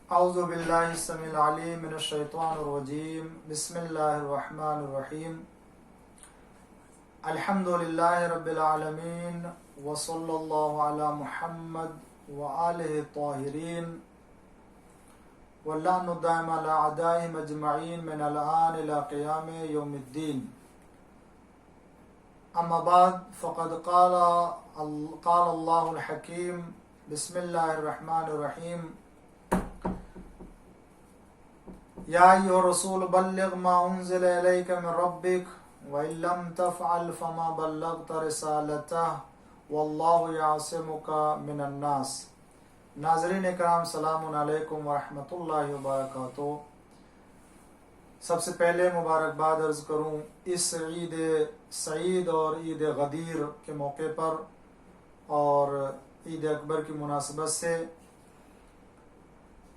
اعوذ باللہ السمیع العلیم من الشیطان الرجیم بسم اللہ الرحمن الرحیم الحمد للہ رب العالمین وصلی اللہ علی محمد وآلہ الطاہرین واللعن الدائم علی اعدائهم اجمعین من الآن الى قیام یوم الدین. اما بعد فقد قال اللہ الحکیم بسم اللہ الرحمن الرحیم یا ایھا الرسول بلغ ما انزل الیک من ربک وان لم تفعل فما بلغت رسالتہ واللہ یعصمک من الناس. ناظرین کرام سلام علیکم ورحمۃ اللہ وبرکاتہ. سب سے پہلے مبارکباد عرض کروں اس عید سعید اور عید غدیر کے موقع پر اور عید اکبر کی مناسبت سے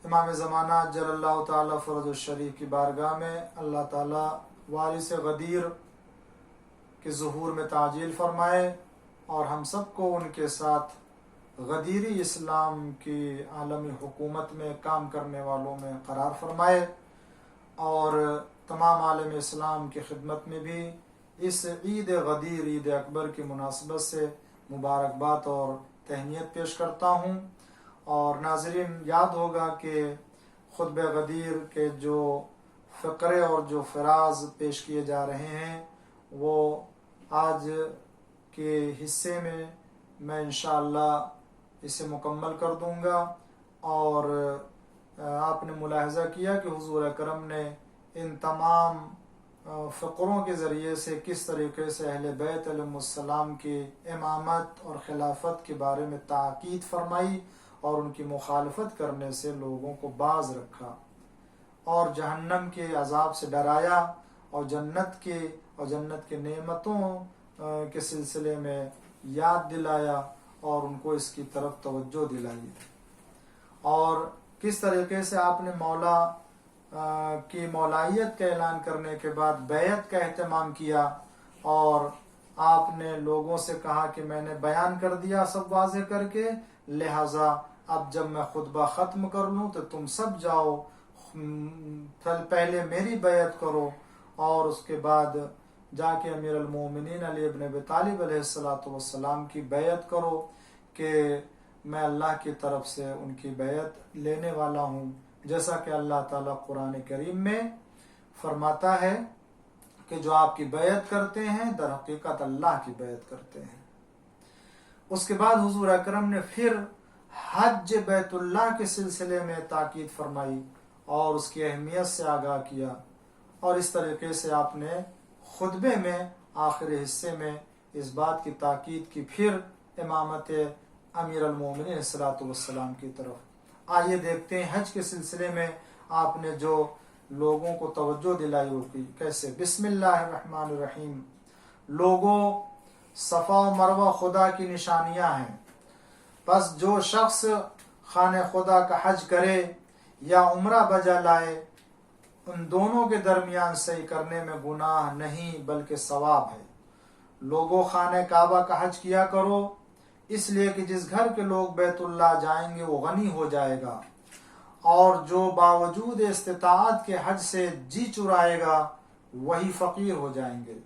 امام زمانہ جل اللہ تعالیٰ فرج الشریف کی بارگاہ میں اللہ تعالیٰ وارث غدیر کے ظہور میں تعجیل فرمائے اور ہم سب کو ان کے ساتھ غدیری اسلام کی عالمی حکومت میں کام کرنے والوں میں قرار فرمائے اور تمام عالم اسلام کی خدمت میں بھی اس عید غدیر عید اکبر کی مناسبت سے مبارکباد اور تہنیت پیش کرتا ہوں. اور ناظرین یاد ہوگا کہ خطبہ غدیر کے جو فقرے اور جو فراز پیش کیے جا رہے ہیں وہ آج کے حصے میں انشاءاللہ اسے مکمل کر دوں گا. اور آپ نے ملاحظہ کیا کہ حضور اکرم نے ان تمام فقروں کے ذریعے سے کس طریقے سے اہل بیت علیہ السلام کی امامت اور خلافت کے بارے میں تاکید فرمائی اور ان کی مخالفت کرنے سے لوگوں کو باز رکھا اور جہنم کے عذاب سے ڈرایا اور جنت کے نعمتوں کے سلسلے میں یاد دلایا اور ان کو اس کی طرف توجہ دلائی. اور کس طریقے سے آپ نے مولا کی مولائیت کا اعلان کرنے کے بعد بیعت کا اہتمام کیا اور آپ نے لوگوں سے کہا کہ میں نے بیان کر دیا سب واضح کر کے، لہذا اب جب میں خطبہ ختم کر لوں تو تم سب جاؤ پہلے میری بیعت کرو اور اس کے بعد جا کے امیر المومنین علی ابن ابی طالب علیہ السلام کی بیعت کرو کہ میں اللہ کی طرف سے ان کی بیعت لینے والا ہوں، جیسا کہ اللہ تعالیٰ قرآن کریم میں فرماتا ہے کہ جو آپ کی بیعت کرتے ہیں در حقیقت اللہ کی بیعت کرتے ہیں. اس کے بعد حضور اکرم نے پھر حج بیت اللہ کے سلسلے میں تاکید فرمائی اور اس کی اہمیت سے آگاہ کیا اور اس طریقے سے آپ نے خطبے میں آخری حصے میں اس بات کی تاکید کی پھر امامت امیر المومنین علیہ السلام کی طرف. آئیے دیکھتے ہیں حج کے سلسلے میں آپ نے جو لوگوں کو توجہ دلائی ہوگی کیسے. بسم اللہ الرحمن الرحیم. لوگوں، صفا و مروہ خدا کی نشانیاں ہیں، پس جو شخص خانہ خدا کا حج کرے یا عمرہ بجا لائے ان دونوں کے درمیان صحیح کرنے میں گناہ نہیں بلکہ ثواب ہے. لوگوں، خانہ کعبہ کا حج کیا کرو اس لیے کہ جس گھر کے لوگ بیت اللہ جائیں گے وہ غنی ہو جائے گا اور جو باوجود استطاعت کے حج سے جی چرائے گا وہی فقیر ہو جائیں گے.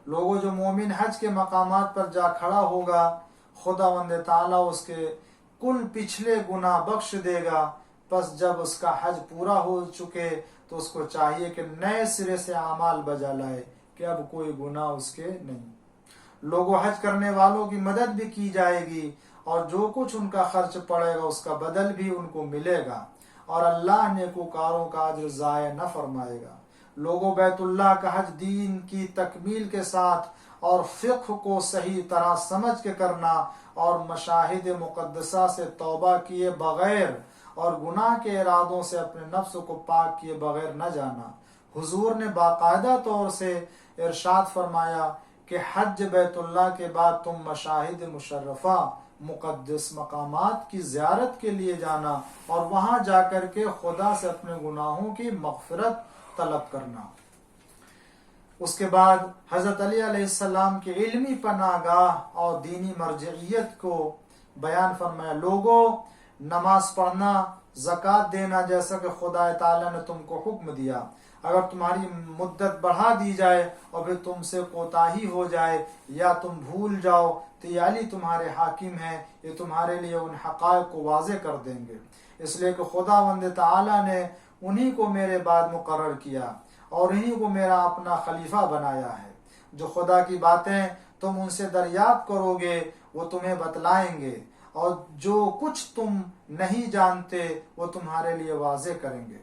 لوگوں، جو مومن حج کے مقامات پر جا کھڑا ہوگا خداوند تعالیٰ اس کے کل پچھلے گناہ بخش دے گا. پس جب اس کا حج پورا ہو چکے تو اس کو چاہیے کہ نئے سرے سے اعمال بجا لائے کہ اب کوئی گناہ اس کے نہیں. لوگوں، حج کرنے والوں کی مدد بھی کی جائے گی اور جو کچھ ان کا خرچ پڑے گا اس کا بدل بھی ان کو ملے گا اور اللہ نیکوکاروں کا اجر ضائع نہ فرمائے گا. لوگوں، بیت اللہ کا حج دین کی تکمیل کے ساتھ اور فقہ کو صحیح طرح سمجھ کے کرنا اور مشاہد مقدسہ سے توبہ کیے بغیر اور گناہ کے ارادوں سے اپنے نفس کو پاک کیے بغیر نہ جانا. حضور نے باقاعدہ طور سے ارشاد فرمایا کہ حج بیت اللہ کے بعد تم مشاہد مشرفہ مقدس مقامات کی زیارت کے لیے جانا اور وہاں جا کر کے خدا سے اپنے گناہوں کی مغفرت طلب کرنا. اس کے بعد حضرت علی علیہ السلام کے علمی پناہ گاہ اور دینی مرجعیت کو بیان فرمایا. لوگوں، نماز پڑھنا زکوٰۃ دینا جیسا کہ خدا تعالیٰ نے تم کو حکم دیا، اگر تمہاری مدت بڑھا دی جائے اور پھر تم سے کوتاہی ہو جائے یا تم بھول جاؤ تو یہ علی تمہارے حاکم ہیں، یہ تمہارے لیے ان حقائق کو واضح کر دیں گے، اس لیے کہ خداوند تعالیٰ نے انہی کو میرے بعد مقرر کیا اور انہی کو میرا اپنا خلیفہ بنایا ہے۔ جو خدا کی باتیں تم ان سے دریافت کرو گے وہ تمہیں بتلائیں گے، اور جو کچھ تم نہیں جانتے وہ تمہارے لیے واضح کریں گے،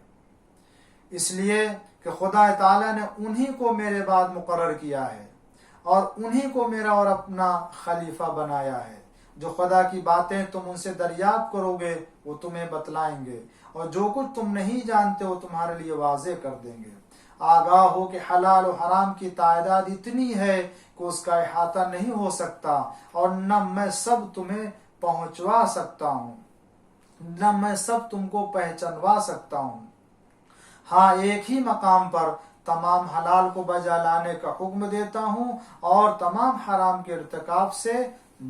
اس لیے کہ خدا تعالیٰ نے انہی کو میرے بعد مقرر کیا ہے اور انہی کو میرا اور اپنا خلیفہ بنایا ہے۔ جو خدا کی باتیں تم ان سے دریافت کرو گے وہ تمہیں بتلائیں گے، اور جو کچھ تم نہیں جانتے وہ تمہارے لیے واضح کر دیں گے۔ آگاہ ہو کہ حلال و حرام کی تعداد اتنی ہے کہ اس کا احاطہ نہیں ہو سکتا، اور نہ میں سب تمہیں پہنچوا سکتا ہوں، نہ میں سب تم کو پہچانوا سکتا ہوں۔ ہاں ایک ہی مقام پر تمام حلال کو بجا لانے کا حکم دیتا ہوں اور تمام حرام کے ارتکاب سے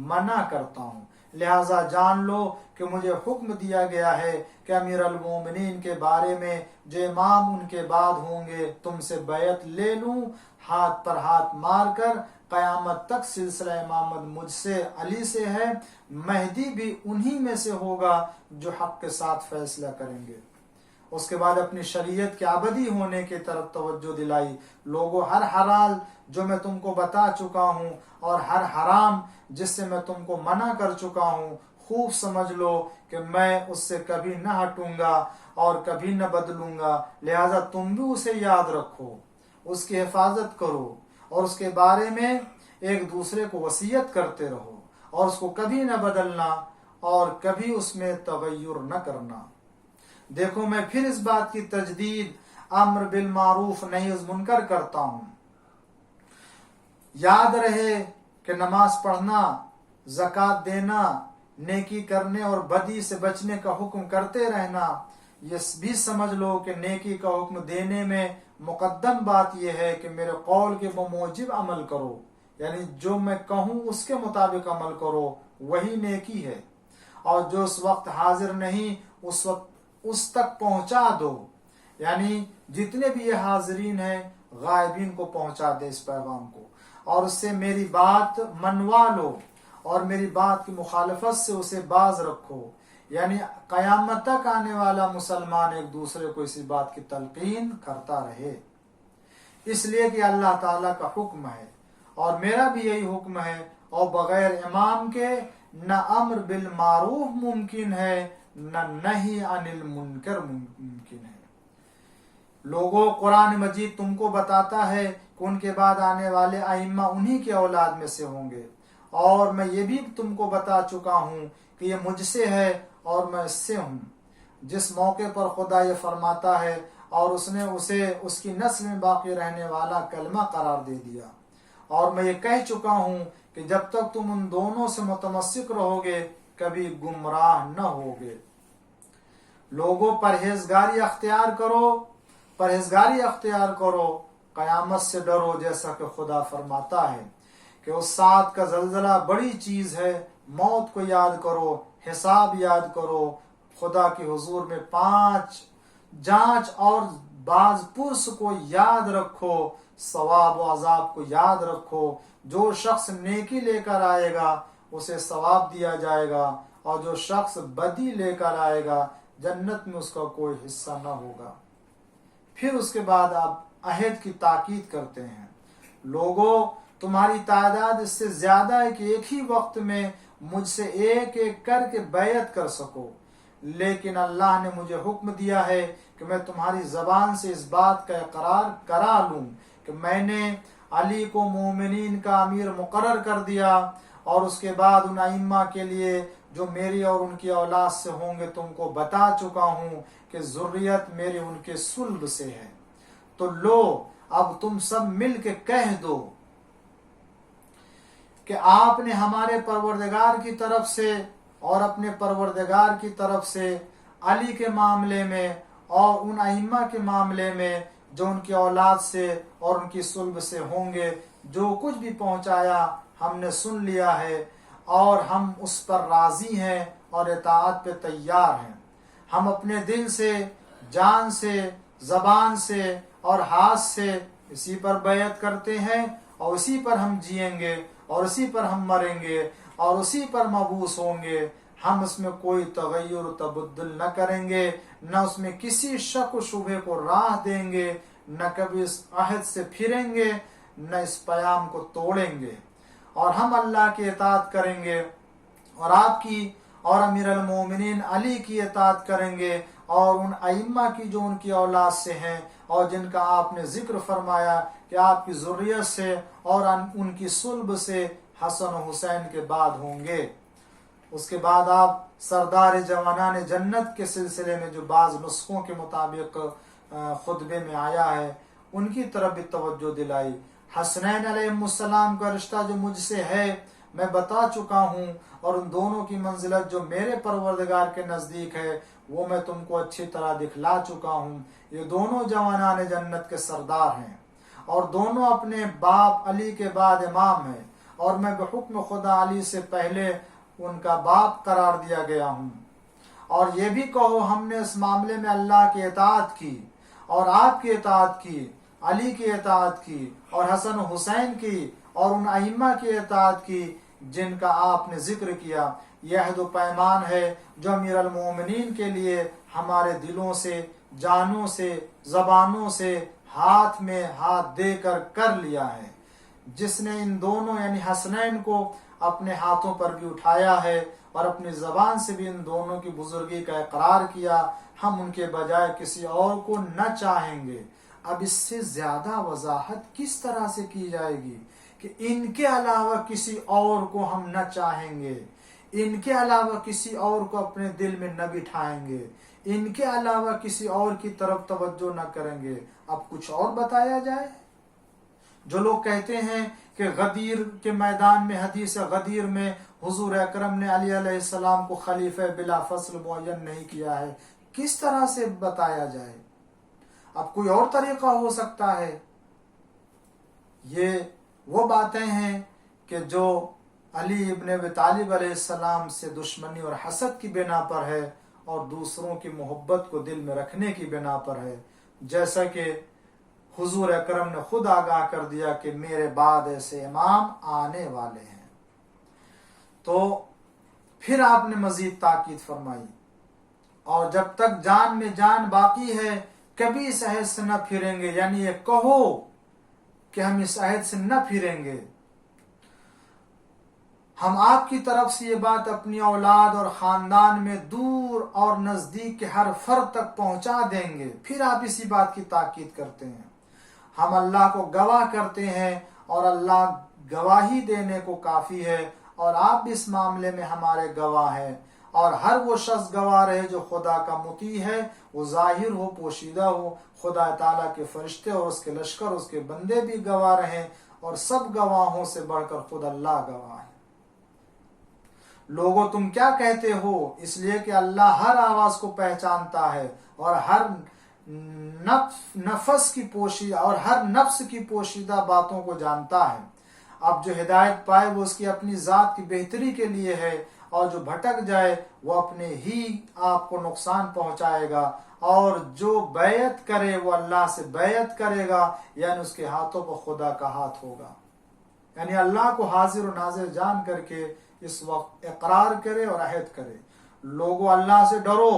منع کرتا ہوں۔ لہذا جان لو کہ مجھے حکم دیا گیا ہے کہ امیر المومنین کے بارے میں جو امام ان کے بعد ہوں گے تم سے بیعت لے لوں، ہاتھ پر ہاتھ مار کر۔ قیامت تک سلسلہ امامت مجھ سے، علی سے ہے، مہدی بھی انہی میں سے ہوگا جو حق کے ساتھ فیصلہ کریں گے۔ اس کے بعد اپنی شریعت کے ابدی ہونے کی طرف توجہ دلائی۔ لوگوں، ہر حلال جو میں تم کو بتا چکا ہوں اور ہر حرام جس سے میں تم کو منع کر چکا ہوں، خوب سمجھ لو کہ میں اس سے کبھی نہ ہٹوں گا اور کبھی نہ بدلوں گا، لہذا تم بھی اسے یاد رکھو، اس کی حفاظت کرو اور اس کے بارے میں ایک دوسرے کو وصیت کرتے رہو، اور اس کو کبھی نہ بدلنا اور کبھی اس میں تغیر نہ کرنا۔ دیکھو میں پھر اس بات کی تجدید امر بالمعروف نہی از منکر کرتا ہوں۔ یاد رہے کہ نماز پڑھنا، زکوٰۃ دینا، نیکی کرنے اور بدی سے بچنے کا حکم کرتے رہنا، یہ بھی سمجھ لو کہ نیکی کا حکم دینے میں مقدم بات یہ ہے کہ میرے قول کے بموجب عمل کرو، یعنی جو میں کہوں اس کے مطابق عمل کرو، وہی نیکی ہے، اور جو اس وقت حاضر نہیں اس وقت اس تک پہنچا دو، یعنی جتنے بھی یہ حاضرین ہیں غائبین کو پہنچا دے اس پیغام کو، اور اس سے میری بات منوا لو اور میری بات کی مخالفت سے اسے باز رکھو، یعنی قیامت تک آنے والا مسلمان ایک دوسرے کو اسی بات کی تلقین کرتا رہے، اس لیے کہ اللہ تعالیٰ کا حکم ہے اور میرا بھی یہی حکم ہے، اور بغیر امام کے نہ امر بالمعروف ممکن ہے نہ نہی عن المنکر ممکن ہے۔ لوگوں، قرآن مجید تم کو بتاتا ہے کہ ان کے بعد آنے والے ائمہ انہی کے اولاد میں سے ہوں گے، اور میں یہ بھی تم کو بتا چکا ہوں کہ یہ مجھ سے ہے اور میں اس سے ہوں۔ جس موقع پر خدا یہ فرماتا ہے اور اس نے اسے اس کی نسل میں باقی رہنے والا کلمہ قرار دے دیا، اور میں یہ کہہ چکا ہوں کہ جب تک تم ان دونوں سے متمسک رہو گے کبھی گمراہ نہ ہوگے۔ لوگوں، پرہیزگاری اختیار کرو، قیامت سے ڈرو، جیسا کہ خدا فرماتا ہے کہ اس ساتھ کا زلزلہ بڑی چیز ہے، موت کو یاد کرو، حساب یاد کرو، خدا کے حضور میں 5 جانچ اور بعض پرس کو یاد رکھو، ثواب و عذاب کو یاد رکھو۔ جو شخص نیکی لے کر آئے گا اسے ثواب دیا جائے گا، اور جو شخص بدی لے کر آئے گا جنت میں اس کا کوئی حصہ نہ ہوگا۔ پھر اس کے بعد آپ عہد کی تاکید کرتے ہیں۔ لوگوں، تمہاری تعداد اس سے زیادہ ہے کہ ایک ہی وقت میں مجھ سے ایک ایک کر کے بیعت کر سکو، لیکن اللہ نے مجھے حکم دیا ہے کہ میں تمہاری زبان سے اس بات کا اقرار کرا لوں کہ میں نے علی کو مومنین کا امیر مقرر کر دیا، اور اس کے بعد ان ائمہ کے لیے جو میری اور ان کی اولاد سے ہوں گے تم کو بتا چکا ہوں کہ ذریت میری ان کے صلب سے ہے۔ تو لو، اب تم سب مل کے کہہ دو کہ آپ نے ہمارے پروردگار کی طرف سے اور اپنے پروردگار کی طرف سے علی کے معاملے میں اور ان ائمہ کے معاملے میں جو ان کی اولاد سے اور ان کی صلب سے ہوں گے، جو کچھ بھی پہنچایا ہم نے سن لیا ہے، اور ہم اس پر راضی ہیں اور اطاعت پہ تیار ہیں۔ ہم اپنے دل سے، جان سے، زبان سے اور ہاتھ سے اسی پر بیعت کرتے ہیں، اور اسی پر ہم جئیں گے، اور اسی پر ہم مریں گے، اور اسی پر مبعوث ہوں گے۔ ہم اس میں کوئی تغیر و تبدل نہ کریں گے، نہ اس میں کسی شک و شبہ کو راہ دیں گے، نہ کبھی اس عہد سے پھریں گے، نہ اس پیام کو توڑیں گے، اور ہم اللہ کی اطاعت کریں گے، اور آپ کی اور امیر المومنین علی کی اطاعت کریں گے، اور ان ائمہ کی جو ان کی اولاد سے ہیں، اور جن کا آپ نے ذکر فرمایا کہ آپ کی ذریت سے اور ان کی صلب سے حسن و حسین کے بعد ہوں گے۔ اس کے بعد آپ سردار جوانان جنت کے سلسلے میں جو بعض نسخوں کے مطابق خطبے میں آیا ہے ان کی طرف بھی توجہ دلائی۔ حسنین علیہ السلام کا رشتہ جو مجھ سے ہے میں بتا چکا ہوں، اور ان دونوں کی منزلت جو میرے پروردگار کے نزدیک ہے وہ میں تم کو اچھی طرح دکھلا چکا ہوں۔ یہ دونوں جوانان جنت کے سردار ہیں، اور دونوں اپنے باپ علی کے بعد امام ہیں، اور میں بحکم خدا علی سے پہلے ان کا باپ قرار دیا گیا ہوں۔ اور یہ بھی کہو ہم نے اس معاملے میں اللہ کی اطاعت کی، اور آپ کی اطاعت کی، علی کی اطاعت کی، اور حسن و حسین کی، اور ان ائمہ کی اطاعت کی جن کا آپ نے ذکر کیا۔ یہ عہد و پیمان ہے جو امیر المومنین کے لیے ہمارے دلوں سے، جانوں سے، زبانوں سے، ہاتھ میں ہاتھ دے کر لیا ہے۔ جس نے ان دونوں یعنی حسنین کو اپنے ہاتھوں پر بھی اٹھایا ہے، اور اپنی زبان سے بھی ان دونوں کی بزرگی کا اقرار کیا، ہم ان کے بجائے کسی اور کو نہ چاہیں گے۔ اب اس سے زیادہ وضاحت کس طرح سے کی جائے گی کہ ان کے علاوہ کسی اور کو ہم نہ چاہیں گے، ان کے علاوہ کسی اور کو اپنے دل میں نہ بٹھائیں گے، ان کے علاوہ کسی اور کی طرف توجہ نہ کریں گے۔ اب کچھ اور بتایا جائے۔ جو لوگ کہتے ہیں کہ غدیر کے میدان میں، حدیث غدیر میں حضور اکرم نے علی علیہ السلام کو خلیفہ بلا فصل معین نہیں کیا ہے، کس طرح سے بتایا جائے؟ اب کوئی اور طریقہ ہو سکتا ہے؟ یہ وہ باتیں ہیں کہ جو علی ابن ابی طالب علیہ السلام سے دشمنی اور حسد کی بنا پر ہے، اور دوسروں کی محبت کو دل میں رکھنے کی بنا پر ہے، جیسا کہ حضور اکرم نے خود آگاہ کر دیا کہ میرے بعد ایسے امام آنے والے ہیں۔ تو پھر آپ نے مزید تاکید فرمائی، اور جب تک جان میں جان باقی ہے کبھی اس عہد سے نہ پھریں گے، یعنی یہ کہو کہ ہم اس عہد سے نہ پھریں گے۔ ہم آپ کی طرف سے یہ بات اپنی اولاد اور خاندان میں دور اور نزدیک کے ہر فرد تک پہنچا دیں گے۔ پھر آپ اسی بات کی تاکید کرتے ہیں، ہم اللہ کو گواہ کرتے ہیں، اور اللہ گواہی دینے کو کافی ہے، اور آپ بھی اس معاملے میں ہمارے گواہ ہیں، اور ہر وہ شخص گواہ رہے جو خدا کا مطیع ہے، وہ ظاہر ہو پوشیدہ ہو، خدا تعالیٰ کے فرشتے اور اس کے لشکر اس کے بندے بھی گواہ رہیں، اور سب گواہوں سے بڑھ کر خود اللہ گواہ ہے۔ لوگوں تم کیا کہتے ہو؟ اس لیے کہ اللہ ہر آواز کو پہچانتا ہے، اور ہر نفس کی پوشیدہ اور ہر نفس کی پوشیدہ باتوں کو جانتا ہے۔ اب جو ہدایت پائے وہ اس کی اپنی ذات کی بہتری کے لیے ہے، اور جو بھٹک جائے وہ اپنے ہی آپ کو نقصان پہنچائے گا، اور جو بیعت کرے وہ اللہ سے بیعت کرے گا، یعنی اس کے ہاتھوں پر خدا کا ہاتھ ہوگا۔ یعنی اللہ کو حاضر و ناظر جان کر کے اس وقت اقرار کرے اور عہد کرے، لوگوں اللہ سے ڈرو،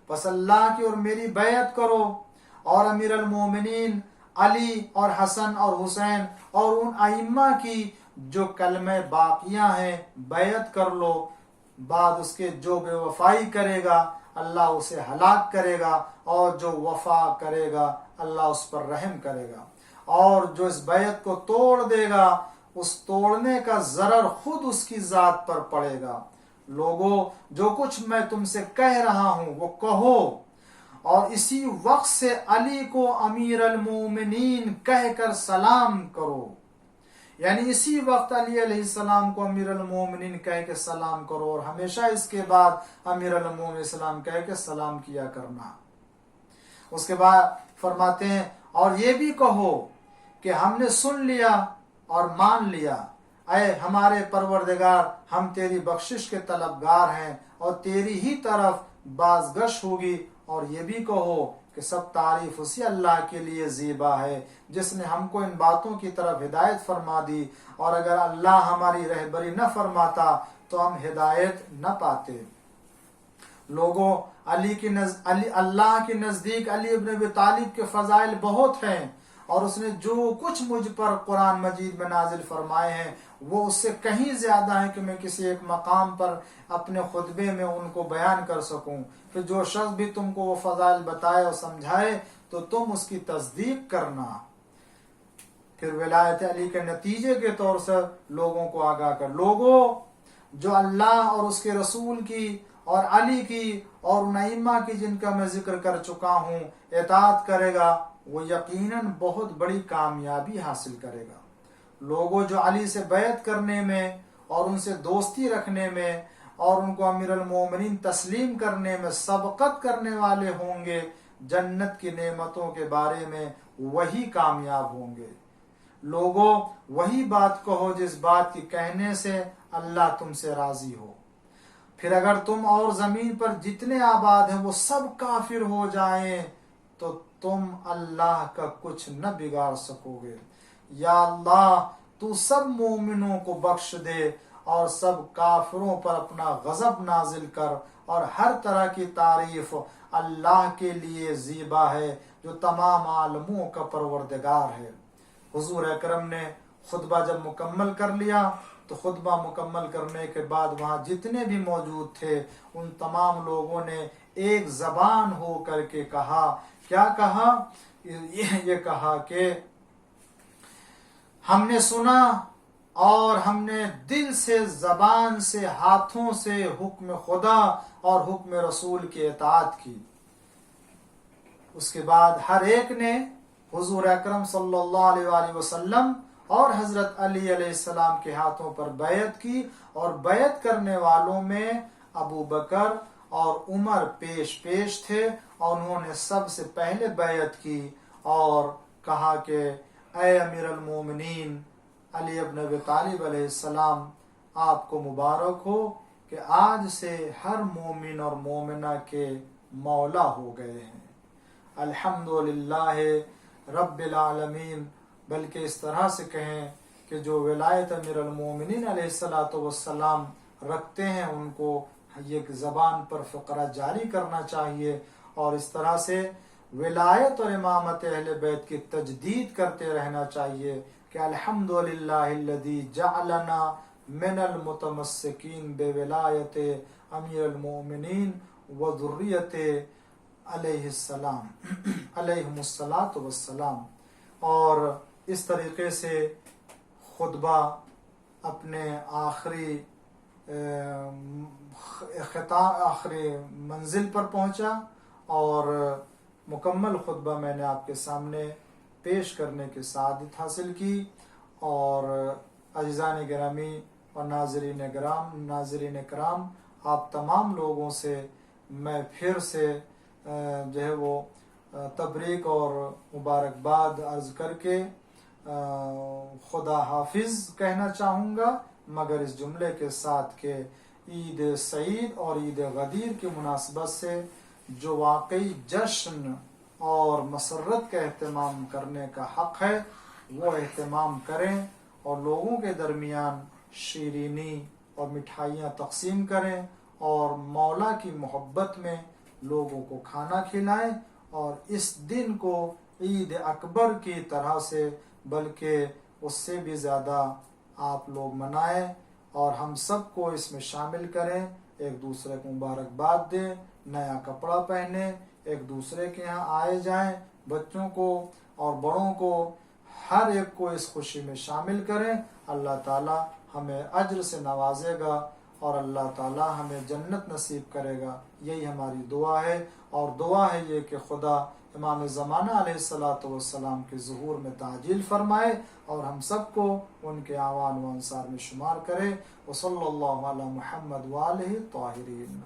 بس اللہ کی اور میری بیعت کرو، اور امیر المومنین علی اور حسن اور حسین اور ان ائمہ کی جو کلمہ باقیہ ہیں بیعت کر لو۔ بعد اس کے جو بے وفائی کرے گا اللہ اسے ہلاک کرے گا، اور جو وفا کرے گا اللہ اس پر رحم کرے گا، اور جو اس بیعت کو توڑ دے گا اس توڑنے کا ضرر خود اس کی ذات پر پڑے گا۔ لوگوں جو کچھ میں تم سے کہہ رہا ہوں وہ کہو، اور اسی وقت سے علی کو امیر المومنین کہہ کر سلام کرو، یعنی اسی وقت علی علیہ السلام کو امیر المومنین کہہ کے سلام کرو، اور ہمیشہ اس کے بعد امیر المومنین السلام کہہ کے سلام کیا کرنا۔ اس کے بعد فرماتے ہیں اور یہ بھی کہو کہ ہم نے سن لیا اور مان لیا، اے ہمارے پروردگار ہم تیری بخشش کے طلبگار ہیں، اور تیری ہی طرف بازگشت ہوگی، اور یہ بھی کہو کہ سب تعریف اسی اللہ کے لیے زیبا ہے جس نے ہم کو ان باتوں کی طرف ہدایت فرما دی، اور اگر اللہ ہماری رہبری نہ فرماتا تو ہم ہدایت نہ پاتے۔ لوگوں، اللہ کے نزدیک علی ابن ابی طالب کے فضائل بہت ہیں، اور اس نے جو کچھ مجھ پر قرآن مجید میں نازل فرمائے ہیں وہ اس سے کہیں زیادہ ہیں کہ میں کسی ایک مقام پر اپنے خطبے میں ان کو بیان کر سکوں۔ پھر جو شخص بھی تم کو وہ فضائل بتائے اور سمجھائے تو تم اس کی تصدیق کرنا۔ پھر ولایت علی کے نتیجے کے طور سے لوگوں کو آگاہ کر، لوگوں جو اللہ اور اس کے رسول کی اور علی کی اور ان ائمہ کی جن کا میں ذکر کر چکا ہوں اطاعت کرے گا وہ یقیناً بہت بڑی کامیابی حاصل کرے گا۔ لوگوں جو علی سے بیعت کرنے میں اور ان سے دوستی رکھنے میں اور ان کو امیر المومنین تسلیم کرنے میں سبقت کرنے والے ہوں گے، جنت کی نعمتوں کے بارے میں وہی کامیاب ہوں گے۔ لوگوں، وہی بات کہو جس بات کی کہنے سے اللہ تم سے راضی ہو۔ پھر اگر تم اور زمین پر جتنے آباد ہیں وہ سب کافر ہو جائیں تو تم اللہ کا کچھ نہ بگاڑ سکو گے۔ یا اللہ تو سب مومنوں کو بخش دے اور سب کافروں پر اپنا غضب نازل کر، اور ہر طرح کی تعریف اللہ کے لیے زیبا ہے جو تمام عالموں کا پروردگار ہے۔ حضور اکرم نے خطبہ جب مکمل کر لیا تو خطبہ مکمل کرنے کے بعد وہاں جتنے بھی موجود تھے ان تمام لوگوں نے ایک زبان ہو کر کے کہا، کیا کہا؟ یہ کہا کہ ہم نے سنا اور ہم نے دل سے، زبان سے، ہاتھوں سے حکم خدا اور حکم رسول کی اطاعت کی۔ اس کے بعد ہر ایک نے حضور اکرم صلی اللہ علیہ وآلہ وسلم اور حضرت علی علیہ السلام کے ہاتھوں پر بیعت کی، اور بیعت کرنے والوں میں ابو بکر اور عمر پیش تھے، اور انہوں نے سب سے پہلے بیعت کی اور کہا کہ اے امیر المومنین علی ابن ابی طالب علیہ السلام، آپ کو مبارک ہو کہ آج سے ہر مومن اور مومنہ کے مولا ہو گئے ہیں۔ الحمدللہ رب العالمین، بلکہ اس طرح سے کہیں کہ جو ولایت امیر المومنین علیہ السلام رکھتے ہیں ان کو یہ زبان پر فقرہ جاری کرنا چاہیے، اور اس طرح سے ولایت اور امامت اہل بیت کی تجدید کرتے رہنا چاہیے کہ الحمدللہ الذی جعلنا من المتمسکین بولایت امیر المومنین و ذریت علیہ السلام علیہم السلام۔ اور اس طریقے سے خطبہ اپنے آخری منزل پر پہنچا، اور مکمل خطبہ میں نے آپ کے سامنے پیش کرنے کی سعادت حاصل کی۔ اور عزیزان گرامی اور ناظرین کرام، آپ تمام لوگوں سے میں پھر سے جو ہے وہ تبریک اور مبارکباد عرض کر کے خدا حافظ کہنا چاہوں گا، مگر اس جملے کے ساتھ کہ عید سعید اور عید غدیر کی مناسبت سے جو واقعی جشن اور مسرت کا اہتمام کرنے کا حق ہے وہ اہتمام کریں، اور لوگوں کے درمیان شیرینی اور مٹھائیاں تقسیم کریں، اور مولا کی محبت میں لوگوں کو کھانا کھلائیں، اور اس دن کو عید اکبر کی طرح سے بلکہ اس سے بھی زیادہ آپ لوگ منائیں، اور ہم سب کو اس میں شامل کریں، ایک دوسرے کو مبارکباد دیں، نیا کپڑا پہنیں، ایک دوسرے کے یہاں آئے جائیں، بچوں کو اور بڑوں کو ہر ایک کو اس خوشی میں شامل کریں۔ اللہ تعالی ہمیں اجر سے نوازے گا، اور اللہ تعالی ہمیں جنت نصیب کرے گا، یہی ہماری دعا ہے۔ اور دعا ہے یہ کہ خدا امام زمانہ علیہ السلام کے ظہور میں تعجیل فرمائے، اور ہم سب کو ان کے اعوان و انصار میں شمار کرے۔ وصلی اللہ علی محمد وآلہ الطاہرین۔